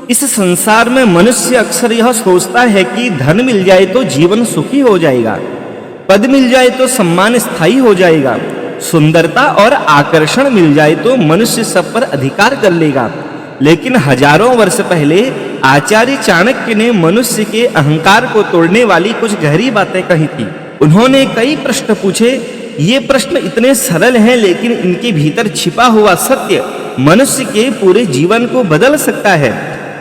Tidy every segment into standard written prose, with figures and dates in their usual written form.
इस संसार में मनुष्य अक्सर यह सोचता है कि धन मिल जाए तो जीवन सुखी हो जाएगा, पद मिल जाए तो सम्मान स्थायी हो जाएगा, सुंदरता और आकर्षण मिल जाए तो मनुष्य सब पर अधिकार कर लेगा। लेकिन हजारों वर्ष पहले आचार्य चाणक्य ने मनुष्य के अहंकार को तोड़ने वाली कुछ गहरी बातें कही थी। उन्होंने कई प्रश्न पूछे। ये प्रश्न इतने सरल हैं, लेकिन इनके भीतर छिपा हुआ सत्य मनुष्य के पूरे जीवन को बदल सकता है।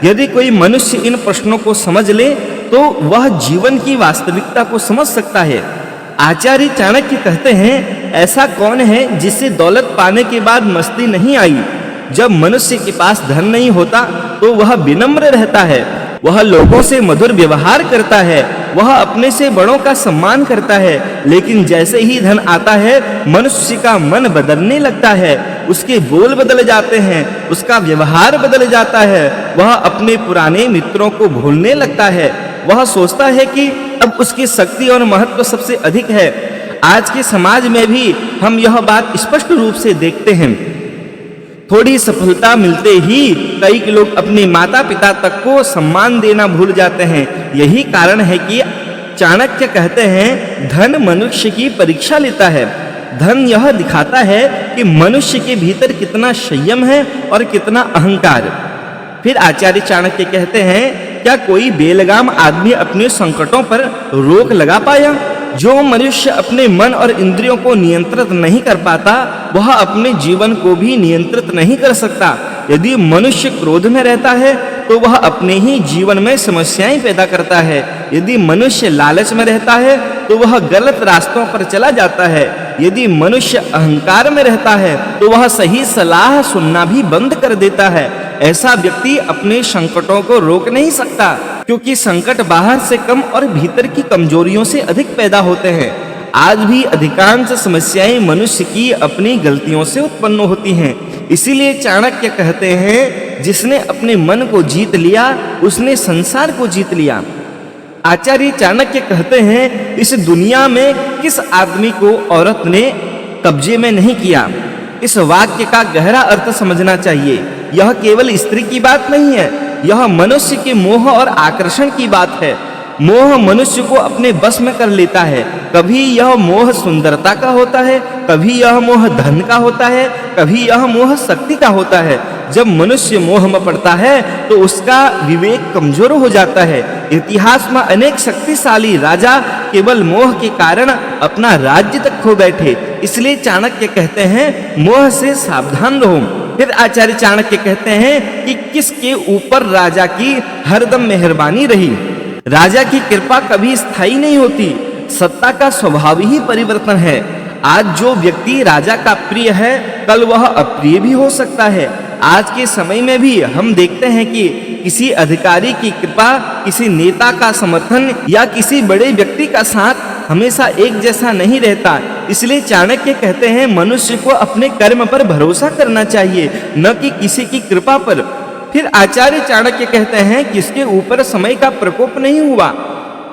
यदि कोई मनुष्य इन प्रश्नों को समझ ले तो वह जीवन की वास्तविकता को समझ सकता है। आचार्य चाणक्य कहते हैं, ऐसा कौन है जिससे दौलत पाने के बाद मस्ती नहीं आई? जब मनुष्य के पास धन नहीं होता तो वह विनम्र रहता है, वह लोगों से मधुर व्यवहार करता है, वह अपने से बड़ों का सम्मान करता है। लेकिन जैसे ही धन आता है, मनुष्य का मन बदलने लगता है, उसके बोल बदल जाते हैं, उसका व्यवहार बदल जाता है, वह अपने पुराने मित्रों को भूलने लगता है, वह सोचता है कि अब उसकी शक्ति और महत्व सबसे अधिक है। आज के समाज में भी हम यह बात स्पष्ट रूप से देखते हैं। थोड़ी सफलता मिलते ही कई लोग अपने माता पिता तक को सम्मान देना भूल जाते हैं। यही कारण है कि चाणक्य कहते हैं, धन मनुष्य की परीक्षा लेता है। धन यह दिखाता है कि मनुष्य के भीतर कितना संयम है और कितना अहंकार। फिर आचार्य चाणक्य कहते हैं, क्या कोई बेलगाम आदमी अपने संकटों पर रोक लगा पाया? जो मनुष्य अपने मन और इंद्रियों को नियंत्रित नहीं कर पाता, वह अपने जीवन को भी नियंत्रित नहीं कर सकता। यदि मनुष्य क्रोध में रहता है तो वह अपने ही जीवन में समस्याएं पैदा करता है। यदि मनुष्य लालच में रहता है तो वह गलत रास्तों पर चला जाता है। यदि मनुष्य अहंकार में रहता है तो वह सही सलाह सुनना भी बंद कर देता है। ऐसा व्यक्ति अपने संकटों को रोक नहीं सकता, क्योंकि संकट बाहर से कम और भीतर की कमजोरियों से अधिक पैदा होते हैं। आज भी अधिकांश समस्याएं मनुष्य की अपनी गलतियों से उत्पन्न होती हैं। इसीलिए चाणक्य कहते हैं, जिसने अपने मन को जीत लिया उसने संसार को जीत लिया। आचार्य चाणक्य कहते हैं, इस दुनिया में किस आदमी को औरत ने कब्जे में नहीं किया। इस वाक्य का गहरा अर्थ समझना चाहिए। यह केवल स्त्री की बात नहीं है, यह मनुष्य के मोह और आकर्षण की बात है। मोह मनुष्य को अपने बस में कर लेता है। कभी यह मोह सुंदरता का होता है, कभी यह मोह धन का होता है, कभी यह मोह शक्ति का होता है। जब मनुष्य मोह में पड़ता है तो उसका विवेक कमजोर हो जाता है। इतिहास में अनेक शक्तिशाली राजा केवल मोह के कारण अपना राज्य तक खो बैठे। इसलिए चाणक्य कहते हैं, मोह से सावधान रहो। फिर आचार्य चाणक्य कहते हैं कि किसके ऊपर राजा की हरदम मेहरबानी रही। राजा की कृपा कभी स्थायी नहीं होती। सत्ता का स्वभाव ही परिवर्तन है। आज जो व्यक्ति राजा का प्रिय है, कल वह अप्रिय भी हो सकता है। आज के समय में भी हम देखते हैं कि किसी अधिकारी की कृपा, किसी नेता का समर्थन या किसी बड़े व्यक्ति का साथ हमेशा एक जैसा नहीं रहता। इसलिए चाणक्य कहते हैं, मनुष्य को अपने कर्म पर भरोसा करना चाहिए, न कि किसी की कृपा पर। फिर आचार्य चाणक्य कहते हैं, किसके ऊपर समय का प्रकोप नहीं हुआ।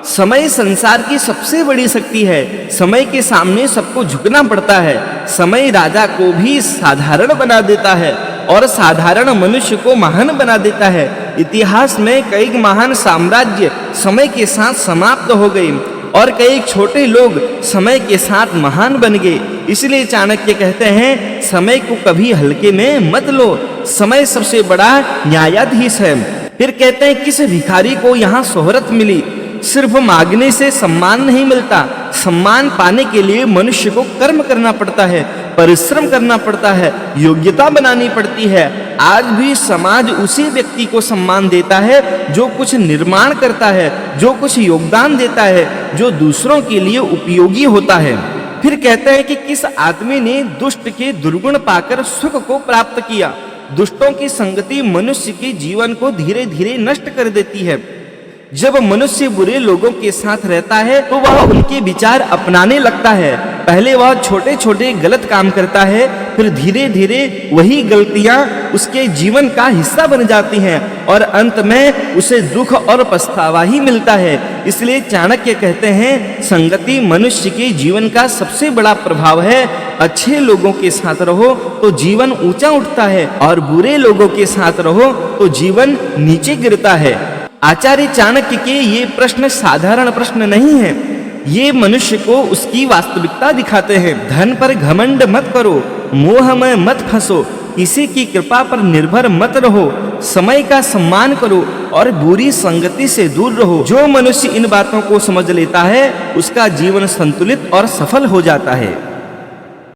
समय संसार की सबसे बड़ी शक्ति है। समय के सामने सबको झुकना पड़ता है। समय राजा को भी साधारण बना देता है और साधारण मनुष्य को महान बना देता है। इतिहास में कई महान साम्राज्य समय के साथ समाप्त हो गए और कई छोटे लोग समय के साथ महान बन गए। इसलिए चाणक्य कहते हैं, समय को कभी हल्के में मत लो। समय सबसे बड़ा न्यायाधीश है। फिर कहते हैं, किस भिखारी को यहाँ शोहरत मिली? सिर्फ मांगने से सम्मान नहीं मिलता। सम्मान पाने के लिए मनुष्य को कर्म करना पड़ता है, परिश्रम करना पड़ता है, योग्यता बनानी पड़ती है। आज भी समाज उसी व्यक्ति को सम्मान देता है जो कुछ निर्माण करता है, जो कुछ योगदान देता है, जो दूसरों के लिए उपयोगी होता है। फिर कहते हैं कि किस आदमी ने दुष्ट के दुर्गुण पाकर सुख को प्राप्त किया। दुष्टों की संगति मनुष्य के जीवन को धीरे धीरे नष्ट कर देती है। जब मनुष्य बुरे लोगों के साथ रहता है तो वह उनके विचार अपनाने लगता है। पहले वह छोटे छोटे गलत काम करता है, फिर धीरे धीरे वही गलतियां उसके जीवन का हिस्सा बन जाती हैं और अंत में उसे दुख और पछतावा ही मिलता है। इसलिए चाणक्य कहते हैं, संगति मनुष्य के जीवन का सबसे बड़ा प्रभाव है। अच्छे लोगों के साथ रहो तो जीवन ऊंचा उठता है और बुरे लोगों के साथ रहो तो जीवन नीचे गिरता है। आचार्य चाणक्य के ये प्रश्न साधारण प्रश्न नहीं है, ये मनुष्य को उसकी वास्तविकता दिखाते हैं। धन पर घमंड मत करो, मोह में मत फंसो, किसी की कृपा पर निर्भर मत रहो, समय का सम्मान करो और बुरी संगति से दूर रहो। जो मनुष्य इन बातों को समझ लेता है उसका जीवन संतुलित और सफल हो जाता है।